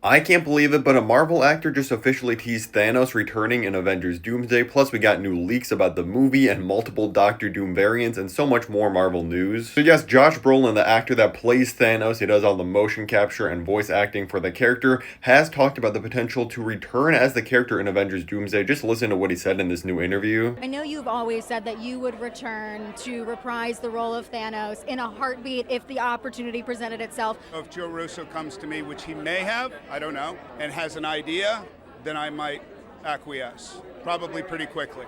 I can't believe it, but a Marvel actor just officially teased Thanos returning in Avengers Doomsday, plus we got new leaks about the movie and multiple Doctor Doom variants and so much more Marvel news. So yes, Josh Brolin, the actor that plays Thanos, he does all the motion capture and voice acting for the character, has talked about the potential to return as the character in Avengers Doomsday. Just listen to what he said in this new interview. I know you've always said that you would return to reprise the role of Thanos in a heartbeat if the opportunity presented itself. If Joe Russo comes to me, which he may have, I don't know, and has an idea, then I might acquiesce, probably pretty quickly.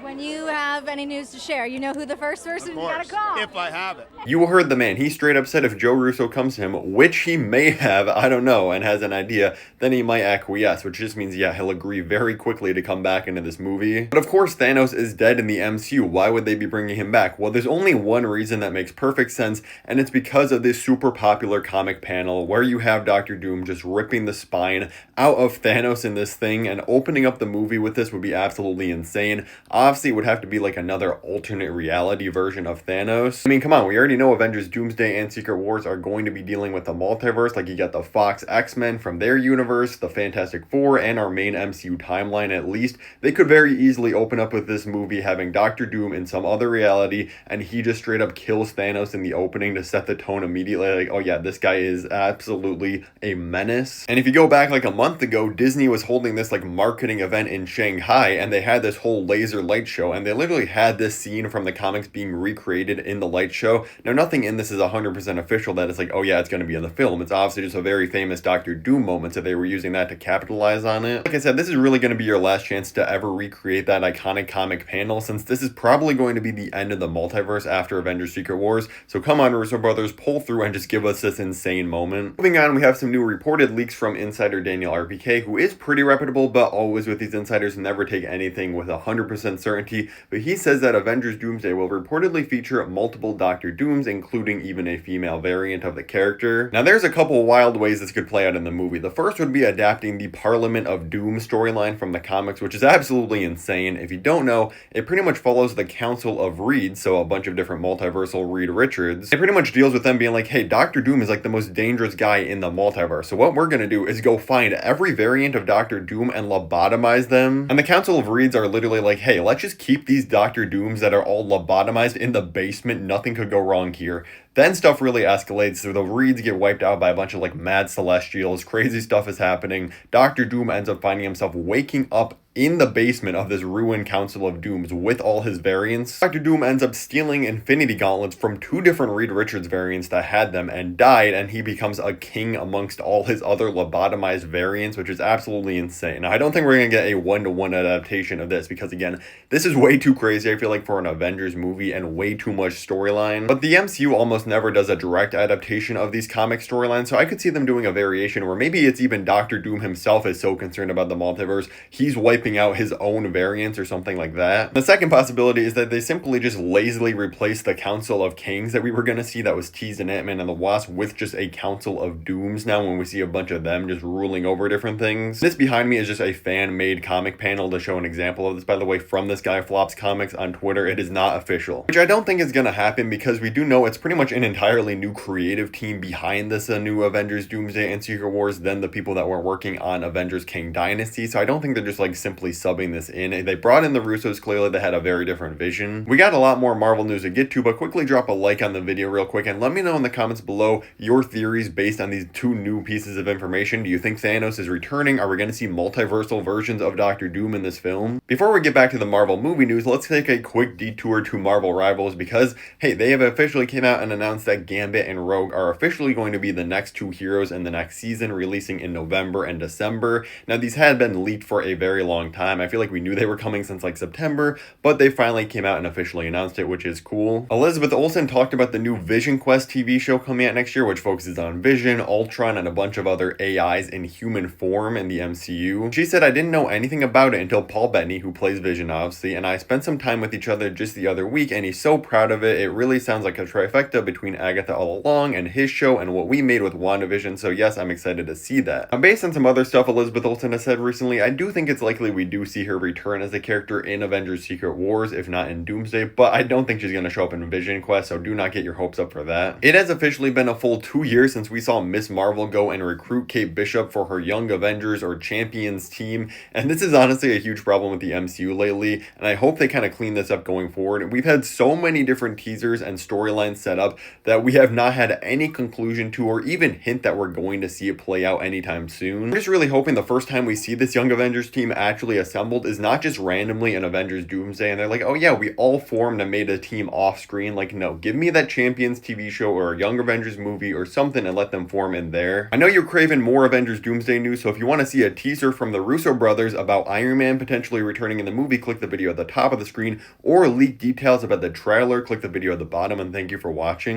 When you have any news to share, you know who the first person you gotta call. If I have it. You heard the man. He straight up said if Joe Russo comes to him, which he may have, I don't know, and has an idea, then he might acquiesce, which just means, yeah, he'll agree very quickly to come back into this movie. But of course, Thanos is dead in the MCU. Why would they be bringing him back? Well, there's only one reason that makes perfect sense, and it's because of this super popular comic panel where you have Doctor Doom just ripping the spine out of Thanos in this thing, and opening up the movie with this would be absolutely insane. Obviously, it would have to be like another alternate reality version of Thanos. I mean, come on, we already know Avengers Doomsday and Secret Wars are going to be dealing with the multiverse. Like, you got the Fox X-Men from their universe, the Fantastic Four, and our main MCU timeline at least. They could very easily open up with this movie having Doctor Doom in some other reality, and he just straight up kills Thanos in the opening to set the tone immediately. Like, oh yeah, this guy is absolutely a menace. And if you go back like a month ago, Disney was holding this like marketing event in Shanghai, and they had this whole laser light show, and they literally had this scene from the comics being recreated in the light show. Now, nothing in this is 100% official that it's like, oh yeah, it's going to be in the film. It's obviously just a very famous Doctor Doom moment, so they were using that to capitalize on it. Like I said, this is really going to be your last chance to ever recreate that iconic comic panel, since this is probably going to be the end of the multiverse after Avengers Secret Wars. So come on, Russo brothers, pull through and just give us this insane moment. Moving on, we have some new reported leaks from insider Daniel RPK, who is pretty reputable, but always with these insiders, never take anything with 100% certainty. But he says that Avengers Doomsday will reportedly feature multiple Doctor Dooms, including even a female variant of the character. Now, there's a couple wild ways this could play out in the movie. The first would be adapting the Parliament of Doom storyline from the comics, which is absolutely insane. If you don't know, it pretty much follows the Council of Reed, so a bunch of different multiversal Reed Richards. It pretty much deals with them being like, hey, Doctor Doom is like the most dangerous guy in the multiverse. So what we're gonna do is go find every variant of Doctor Doom and lobotomize them. And the Council of Reeds are literally like, hey, let's just keep these Doctor Dooms that are all lobotomized in the basement. Nothing could go wrong here. Then stuff really escalates, so the Reeds get wiped out by a bunch of like mad Celestials, crazy stuff is happening. Doctor Doom ends up finding himself waking up in the basement of this ruined Council of Dooms with all his variants. Doctor Doom ends up stealing Infinity Gauntlets from two different Reed Richards variants that had them and died, and he becomes a king amongst all his other lobotomized variants, which is absolutely insane. Now, I don't think we're going to get a one-to-one adaptation of this because, again, this is way too crazy, I feel like, for an Avengers movie and way too much storyline. But the MCU almost never does a direct adaptation of these comic storylines, so I could see them doing a variation where maybe it's even Doctor Doom himself is so concerned about the multiverse, he's wiping out his own variants or something like that. The second possibility is that they simply just lazily replace the Council of Kings that we were going to see that was teased in Ant-Man and the Wasp with just a Council of Dooms now when we see a bunch of them just ruling over different things. This behind me is just a fan-made comic panel to show an example of this, by the way, from this guy Flops Comics on Twitter. It is not official, which I don't think is going to happen because we do know it's pretty much an entirely new creative team behind this new Avengers Doomsday and Secret Wars than the people that were working on Avengers Kang Dynasty, so I don't think they're just like simply subbing this in. They brought in the Russos. Clearly they had a very different vision. We got a lot more Marvel news to get to, but quickly drop a like on the video real quick and let me know in the comments below your theories based on these two new pieces of information. Do you think Thanos is returning? Are we going to see multiversal versions of Doctor Doom in this film? Before we get back to the Marvel movie news, let's take a quick detour to Marvel Rivals because, hey, they have officially came out and announced that Gambit and Rogue are officially going to be the next two heroes in the next season, releasing in November and December. Now, these had been leaked for a very long time. I feel like we knew they were coming since like September, but they finally came out and officially announced it, which is cool. Elizabeth Olsen talked about the new Vision Quest TV show coming out next year, which focuses on Vision, Ultron, and a bunch of other AIs in human form in the MCU. She said, I didn't know anything about it until Paul Bettany, who plays Vision obviously, and I spent some time with each other just the other week, and he's so proud of it. It really sounds like a trifecta between Agatha all along and his show and what we made with WandaVision, so yes, I'm excited to see that. Now, based on some other stuff Elizabeth Olsen has said recently, I do think it's likely we do see her return as a character in Avengers Secret Wars, if not in Doomsday, but I don't think she's going to show up in Vision Quest, so do not get your hopes up for that. It has officially been a full 2 years since we saw Miss Marvel go and recruit Kate Bishop for her Young Avengers or Champions team, and this is honestly a huge problem with the MCU lately, and I hope they kind of clean this up going forward. We've had so many different teasers and storylines set up that we have not had any conclusion to or even hint that we're going to see it play out anytime soon. I'm just really hoping the first time we see this Young Avengers team actually assembled is not just randomly in Avengers Doomsday and they're like, oh yeah, we all formed and made a team off screen. Like, no, give me that Champions TV show or a Young Avengers movie or something and let them form in there. I know you're craving more Avengers Doomsday news, so if you want to see a teaser from the Russo brothers about Iron Man potentially returning in the movie, click the video at the top of the screen, or leak details about the trailer, click the video at the bottom, and thank you for watching.